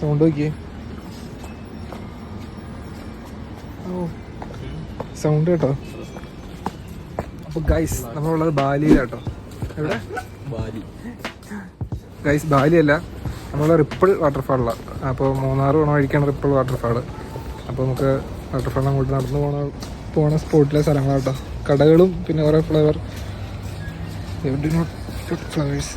Sound നോക്കിയേ. ഓ sound കേട്ടോ. അപ്പോൾ ഗൈസ് നമ്മളുള്ളത് ബാലിയിലാട്ടോ. എവിടെ? ബാലി. ഗൈസ് ബാലിയല്ല, നമ്മൾ റിപ്പിൾ വാട്ടർഫാളിലാണ്. അപ്പോൾ മൂന്നാർ പോണ വഴിക്കാണ് റിപ്പിൾ വാട്ടർഫാൾ. അപ്പോൾ നമുക്ക് വാട്ടർഫാളിന് അങ്ങോട്ട് നടന്നു പോണ സ്പോട്ടിലെ സ്ഥലങ്ങളാട്ടോ. കടകളും പിന്നെ കുറേ ഫ്ലവർ ഫ്ലവേഴ്സ്.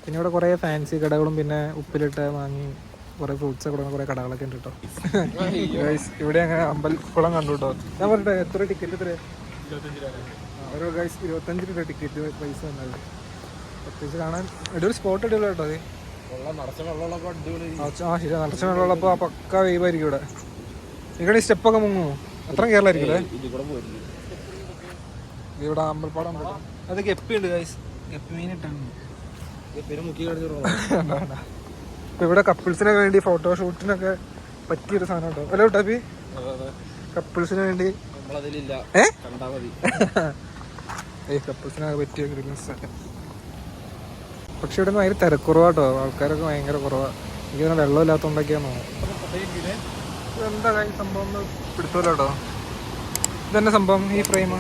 പിന്നെ ഇവിടെ കുറേ ഫാൻസി കടകളും പിന്നെ ഉപ്പിലിട്ട് വാങ്ങി കുറേ ഫ്രൂട്ട്സ് ഒക്കെ കുറേ കടകളൊക്കെ ഉണ്ട് കേട്ടോ. ഇവിടെ അങ്ങനെ അമ്പലക്കുളം കണ്ടു കേട്ടോ. ഞാൻ പറഞ്ഞിട്ട് എത്ര ടിക്കറ്റ്? എത്ര? ഓരോ ഗൈസ് 25 രൂപ ടിക്കറ്റ് പൈസ വന്നത്. പ്രത്യേകിച്ച് കാണാൻ അടിപൊളി സ്പോട്ട് അടിപൊളി കേട്ടോ. അത് ശരി, നിറച്ച വെള്ളമുള്ളപ്പോൾ പക്ക വെയ്വായിരിക്കും ഇവിടെ. ഇവിടെ സ്റ്റെപ്പൊക്കെ മുങ്ങുമോ? അത്ര കേരളമായിരിക്കും അല്ലേ? ഇവിടെ അമ്പലപ്പാടം അത് ഗപ്പി ഉണ്ട് ഗൈസ്. ഗപ്പി മീനിട്ടാണ് ഇപ്പൊ ഇവിടെ കപ്പിൾസിനൊക്കെ വേണ്ടി ഫോട്ടോഷൂട്ടിനൊക്കെ പറ്റിയൊരു സാധനം കേട്ടോ. അല്ലേ ടാപ്പി? കപ്പിൾസിന് വേണ്ടി കപ്പിൾസിനൊക്കെ പറ്റിയ സ്ഥലം. പക്ഷെ ഇവിടെ ഭയങ്കര തിരക്കുറവാട്ടോ. ആൾക്കാരൊക്കെ ഭയങ്കര കുറവാണ്. എനിക്ക് തന്നെ വെള്ളമില്ലാത്തതുകൊണ്ടൊക്കെയാണോ എന്താ കാര്യം സംഭവം പിടുത്തല്ലോ കേട്ടോ. ഇതന്നെ സംഭവം. ഈ ഫ്രെയിം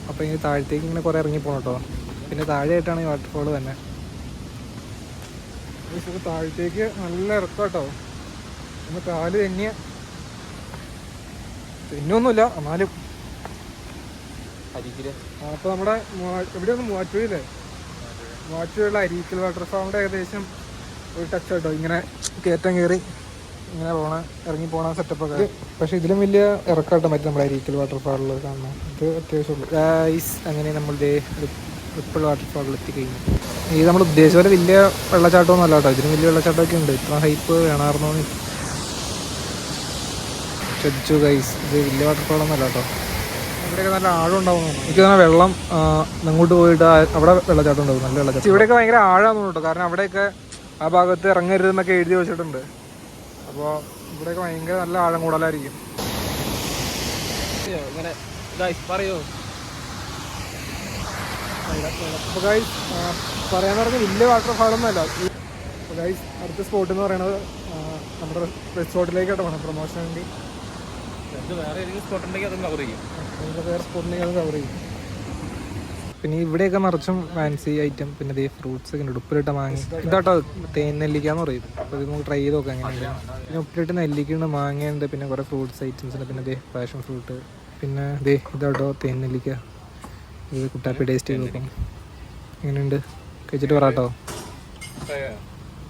അപ്പോൾ ഇങ്ങനെ താഴത്തേക്ക് ഇങ്ങനെ കുറേ ഇറങ്ങി പോകണം കേട്ടോ. പിന്നെ താഴെയായിട്ടാണ് ഈ വാട്ടർഫോൾ തന്നെ. താഴത്തേക്ക് നല്ല ഇറക്കം കേട്ടോ. ഒന്ന് കാല് തെന്നൊന്നുമില്ല എന്നാലും. അപ്പോൾ നമ്മുടെ എവിടെയൊന്ന് മൂവാറ്റുപുഴയില്ലേ? മൂവാറ്റുപുഴയുള്ള അരീക്കൽ വാട്ടർഫാളിൻ്റെ ഏകദേശം ഒരു ടച്ച് കേട്ടോ. ഇങ്ങനെ കയറ്റം കയറി ഇങ്ങനെ ഇറങ്ങി പോണ സെറ്റപ്പൊക്കെ. പക്ഷെ ഇതിലും വലിയ ഇറക്കാട്ടോ മറ്റേ നമ്മുടെ അരീക്കൽ വാട്ടർഫാളിൽ കാണണം. ഇത് അത്യാവശ്യമുള്ളൂ ഗൈസ്. അങ്ങനെ നമ്മളുടെ റിപ്പിൾ വാട്ടർഫാളിൽ എത്തിക്കഴിഞ്ഞു. ഇത് നമ്മൾ ഉദ്ദേശിച്ച പോലെ വലിയ വെള്ളച്ചാട്ടമൊന്നും അല്ല കേട്ടോ. ഇതിനും വലിയ വെള്ളച്ചാട്ടമൊക്കെ ഉണ്ട്. ഇത്ര ഹൈപ്പ് വേണമായിരുന്നോ ശ്രദ്ധിച്ചു ഗൈസ്. ഇത് വലിയ വാട്ടർഫാളൊന്നും അല്ല കേട്ടോ. ഇവിടെയൊക്കെ നല്ല ആഴം ഉണ്ടാവും. എനിക്ക് തന്നെ വെള്ളം അങ്ങോട്ട് പോയിട്ട് അവിടെ വെള്ളച്ചാട്ടം ഉണ്ടാവും, നല്ല വെള്ളച്ചാട്ടം. ഇവിടെയൊക്കെ ഭയങ്കര ആഴാന്ന് കേട്ടോ. കാരണം അവിടെയൊക്കെ ആ ഭാഗത്ത് ഇറങ്ങരുതെന്നൊക്കെ എഴുതി വെച്ചിട്ടുണ്ട്. അപ്പോൾ ഇവിടെയൊക്കെ ഭയങ്കര നല്ല ആഴം കൂടുതലായിരിക്കും. പറയോ? അപ്പോൾ ഗൈസ് പറയാന്ന് പറഞ്ഞാൽ വലിയ വാട്ടർഫാളൊന്നും അല്ല. അപ്പോൾ ഗൈസ് അടുത്ത സ്പോട്ട് എന്ന് പറയുന്നത് നമ്മുടെ റിസോർട്ടിലേക്കായിട്ട് വേണം പ്രൊമോഷന് വേണ്ടി. വേറെ സ്പോട്ട് ഉണ്ടെങ്കിൽ അതും കവർ ചെയ്യും. പിന്നെ ഇവിടെയൊക്കെ നിറച്ചും ഫാൻസി ഐറ്റം. പിന്നെ ഇതേ ഫ്രൂട്ട്സ് ഒക്കെ ഉണ്ട്. ഉപ്പിലിട്ട മാങ്ങ ഇതാട്ടോ തേൻ നെല്ലിക്കാന്ന് പറയും. അപ്പോൾ ഇത് നമുക്ക് ട്രൈ ചെയ്ത് നോക്കാം എങ്ങനെയുണ്ട്. പിന്നെ ഉപ്പിലിട്ട് നെല്ലിക്കുണ്ട്, മാങ്ങയുണ്ട്, പിന്നെ കുറേ ഫ്രൂട്ട്സ് ഐറ്റംസ് ഉണ്ട്. പിന്നെ ഇതേ പാഷൻ ഫ്രൂട്ട്, പിന്നെ ഇതേ ഇതാട്ടോ തേൻ നെല്ലിക്ക. ഇത് കുട്ടാപ്പി ടേസ്റ്റ് ചെയ്ത് നോക്കാം എങ്ങനെയുണ്ട്. കഴിച്ചിട്ട് പറയാട്ടോ.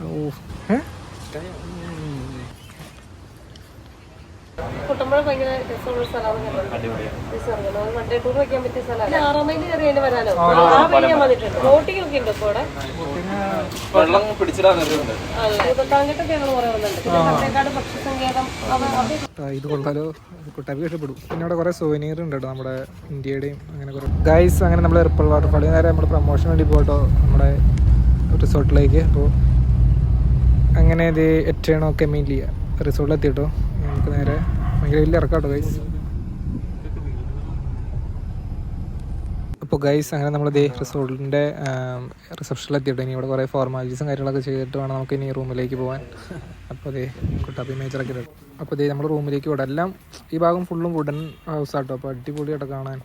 ഓ കുട്ടമ്പഴ ഭയങ്കര രസമുള്ള സ്ഥലമാണ്. വണ്ടേ ടൂർ വയ്ക്കാൻ പറ്റിയ സ്ഥലമാണ്. 6 മൈൽ കയറിയതിന് വരാനോ ആ വഴി ഞാൻ വന്നിട്ടുണ്ട്. ബോട്ടിംഗ് ഒക്കെ ഉണ്ട് ഇപ്പോൾ ഇവിടെ. താങ്കട്ടൊക്കെ ഞങ്ങൾ കുറെ വന്നിട്ടുണ്ട്. പിന്നെ കട്ടേക്കാട് പക്ഷിസങ്കേതം ഇത് കൊള്ളാലോ. കുട്ടാപ്പി ഇഷ്ടപ്പെടും. പിന്നെ അവിടെ കുറേ സോവനീർ ഉണ്ട് കേട്ടോ നമ്മുടെ ഇന്ത്യയുടെയും. അങ്ങനെ കുറേ ഗൈസ്. അങ്ങനെ നമ്മൾ റിപ്പിൾ വാട്ടർഫാൾ നേരെ നമ്മൾ പ്രൊമോഷൻ വേണ്ടി പോകട്ടോ നമ്മുടെ റിസോർട്ടിലേക്ക്. അപ്പോൾ അങ്ങനെ ഇത് എറ്റേണോ കെമീലിയ റിസോർട്ടിലെത്തിയിട്ടോ. നമുക്ക് നേരെ ഭയങ്കര വലിയ ഇറക്കാട്ടോ ഗൈസ്. അപ്പോൾ ഗൈസ് അങ്ങനെ നമ്മൾ ദേ റിസോർട്ടിൻ്റെ റിസപ്ഷനിലെത്തിയിട്ട് ഇനി ഇവിടെ കുറേ ഫോർമാലിറ്റീസും കാര്യങ്ങളൊക്കെ ചെയ്തിട്ട് വേണം നമുക്ക് ഇനി റൂമിലേക്ക് പോകാൻ. അപ്പോൾ അതേ കുട്ടാപ്പി മേജറൊക്കെ ഇടും. അപ്പോൾ ദേ നമ്മൾ റൂമിലേക്ക് വിടാം. എല്ലാം ഈ ഭാഗം ഫുള്ളും വുഡൻ ഹൗസ് ആട്ടോ. അപ്പോൾ അടിപൊളിയായിട്ട് കാണാൻ.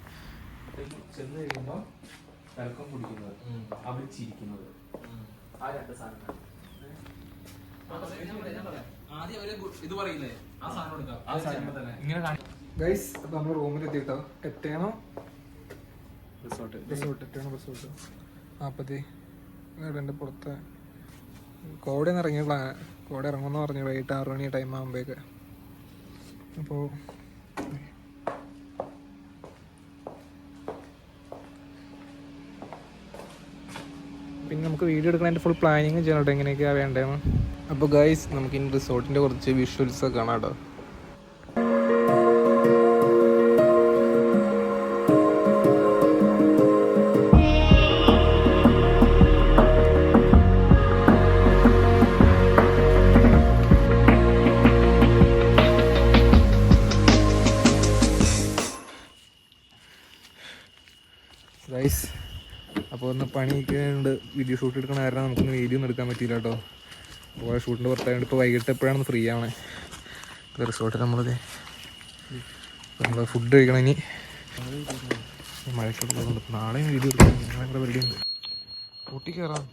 ഗൈസ് അപ്പോൾ നമ്മൾ റൂമിലെത്തിയിട്ടോ. എത്തേണോ റിസോർട്ട്. അപ്പത്തേ ഇവിടെ പുറത്ത് കോടയിൽ നിന്ന് ഇറങ്ങിയുള്ള കോട ഇറങ്ങുമെന്ന് പറഞ്ഞു വൈകിട്ട് 6 മണി ടൈം ആകുമ്പോഴേക്ക്. അപ്പോൾ പിന്നെ നമുക്ക് വീഡിയോ എടുക്കണതിൻ്റെ ഫുൾ പ്ലാനിങ് ചെയ്യണം എങ്ങനെയൊക്കെയാണ് വേണ്ടതെന്ന്. അപ്പോൾ ഗൈസ് നമുക്ക് ഇനി റിസോർട്ടിൻ്റെ കുറച്ച് വിഷ്വൽസ് ഒക്കെ കാണാം കേട്ടോ. ഗൈസ് അപ്പോൾ ഒന്ന് പണിയൊക്കെ ഉണ്ട്. വീഡിയോ ഷൂട്ട് എടുക്കണ കാരണം നമുക്കൊന്ന് വീഡിയോ ഒന്നും എടുക്കാൻ പറ്റിയില്ല കേട്ടോ. അപ്പോൾ ഷൂട്ടിൻ്റെ പുറത്തായതുകൊണ്ട് ഇപ്പോൾ വൈകിട്ട് എപ്പോഴാണ് ഫ്രീ ആവണേ. റിസോർട്ടിൽ നമ്മളിത് നമ്മൾ ഫുഡ് കഴിക്കണം. ഇനി മഴയ്ക്കുള്ള നാളെയും വീഡിയോ എടുക്കണം. ഞങ്ങളെ വെള്ളിയുണ്ട്. ഊട്ടി കയറാം.